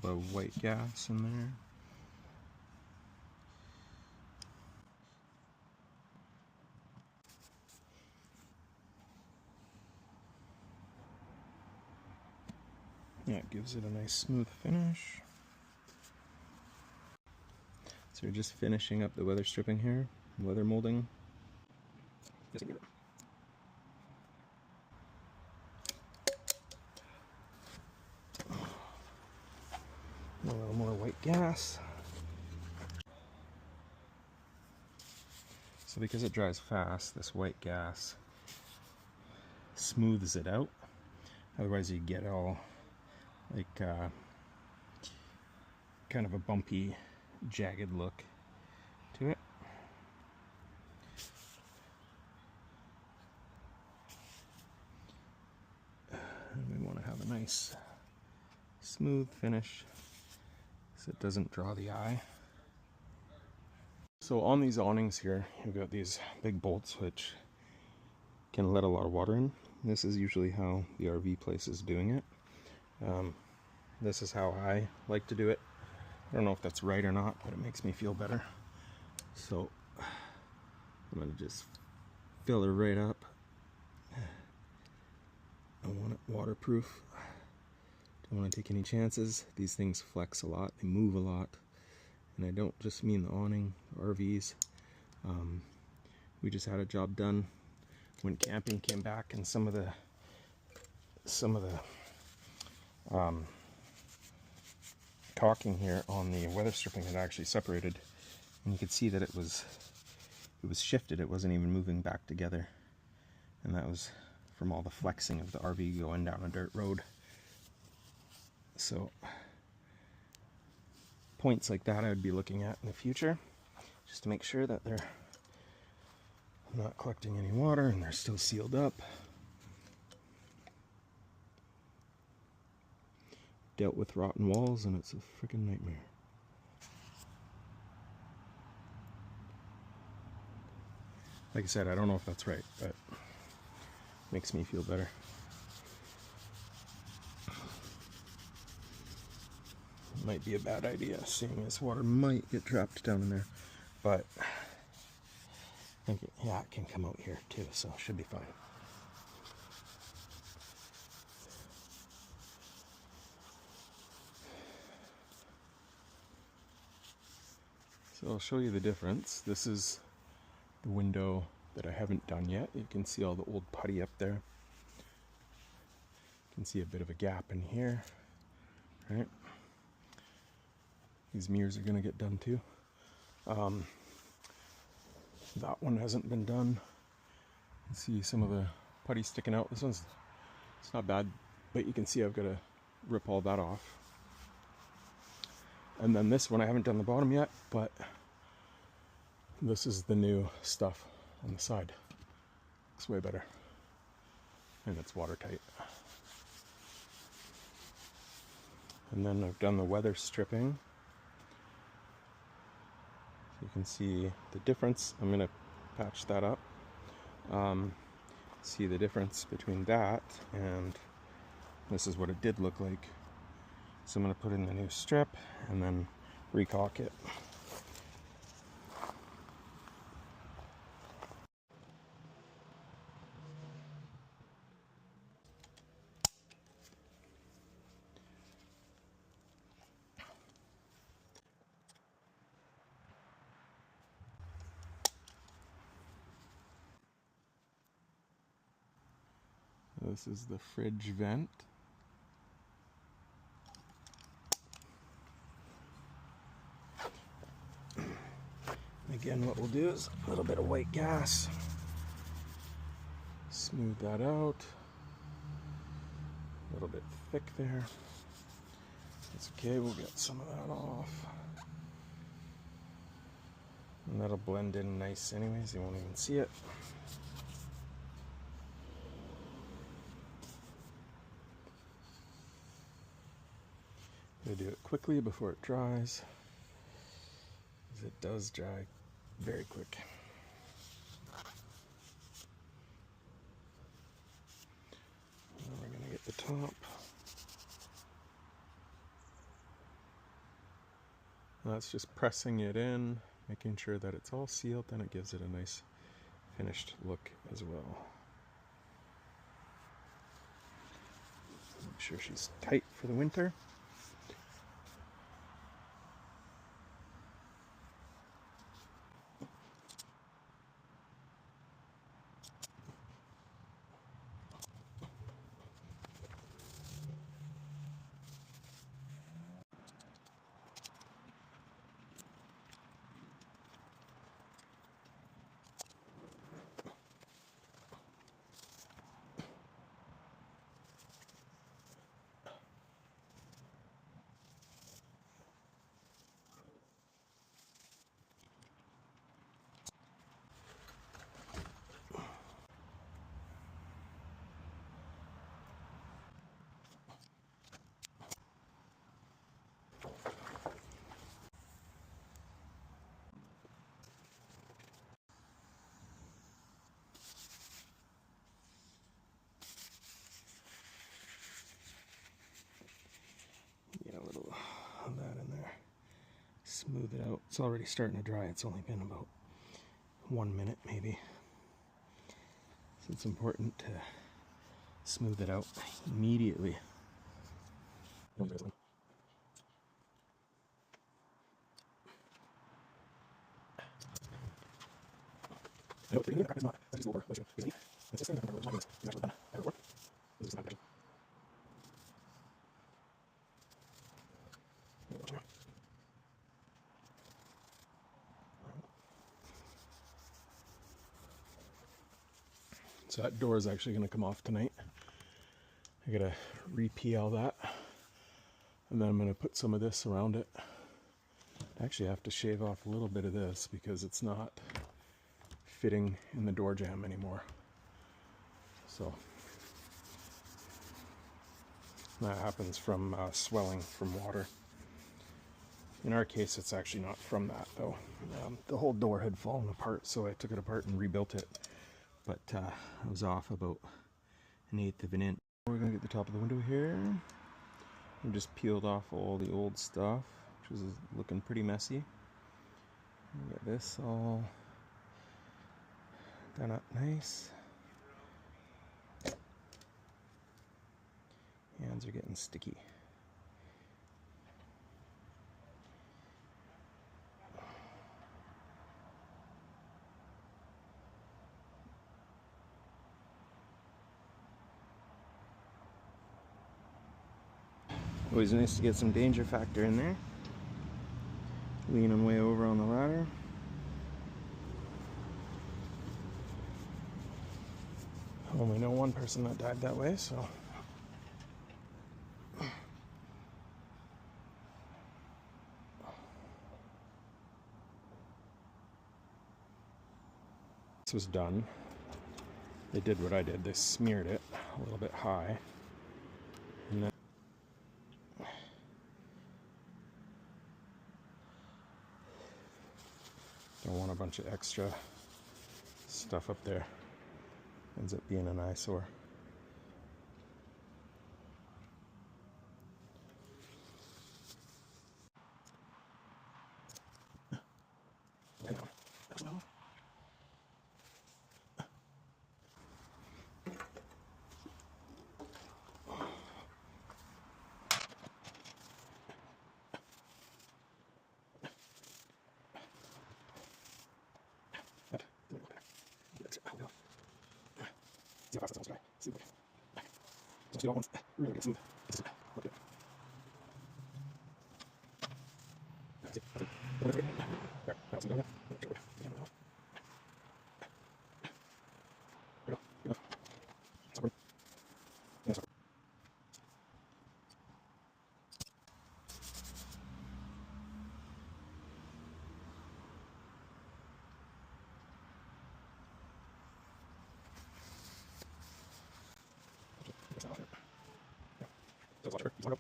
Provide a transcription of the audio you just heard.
the white gas in there. Yeah, it gives it a nice smooth finish. So we're just finishing up the weather stripping here, weather molding. A little more white gas. So because it dries fast, this white gas smooths it out. Otherwise you get all like kind of a bumpy, jagged look to it. And we want to have a nice smooth finish so it doesn't draw the eye. So on these awnings here, you've got these big bolts which can let a lot of water in. This is usually how the RV place is doing it. This is how I like to do it. I don't know if that's right or not, but it makes me feel better. So I'm going to just fill her right up. I want it waterproof. Don't want to take any chances. These things flex a lot, they move a lot. And I don't just mean the awning, RVs. We just had a job done. Went camping, came back, and some of the caulking here on the weather stripping had actually separated, and you could see that it was shifted. It wasn't even moving back together, and that was from all the flexing of the RV going down a dirt road. So points like that I would be looking at in the future, just to make sure that they're not collecting any water and they're still sealed up. Dealt with rotten walls and it's a freaking nightmare. Like I said, I don't know if that's right, but it makes me feel better. It might be a bad idea, seeing as water might get trapped down in there, but I think yeah, it can come out here too, so it should be fine. So I'll show you the difference. This is the window that I haven't done yet. You can see all the old putty up there. You can see a bit of a gap in here, right? These mirrors are going to get done too. That one hasn't been done. You can see some of the putty sticking out. This one's, it's not bad, but you can see I've got to rip all that off. And then this one I haven't done the bottom yet, but this is the new stuff on the side. Looks way better. And it's watertight. And then I've done the weather stripping. So you can see the difference. I'm going to patch that up. See the difference between that and this is what it did look like. So I'm going to put in the new strip and then recaulk it. This is the fridge vent. Again, what we'll do is a little bit of white gas. Smooth that out. A little bit thick there. That's okay, we'll get some of that off. And that'll blend in nice anyways, you won't even see it. I'm going to do it quickly before it dries, because it does dry very quick. Now we're going to get the top. That's just pressing it in, making sure that it's all sealed, then it gives it a nice finished look as well. Make sure she's tight for the winter. Get a little of that in there. Smooth it out. It's already starting to dry. It's only been about 1 minute maybe. So it's important to smooth it out immediately. So that door is actually going to come off tonight. I gotta re-peel that, and then I'm going to put some of this around it. I actually have to shave off a little bit of this because it's not fitting in the door jamb anymore. So that happens from swelling from water. In our case, it's actually not from that though. The whole door had fallen apart, so I took it apart and rebuilt it. But I was off about 1/8 of an inch. We're gonna get the top of the window here. We just peeled off all the old stuff, which was looking pretty messy. Get this all done up nice. Hands are getting sticky. Always nice to get some danger factor in there. Leaning way over on the ladder. Only know one person that died that way, so. This was done. They did what I did. They smeared it a little bit high. And then don't want a bunch of extra stuff up there. Ends up being an eyesore. Watch her.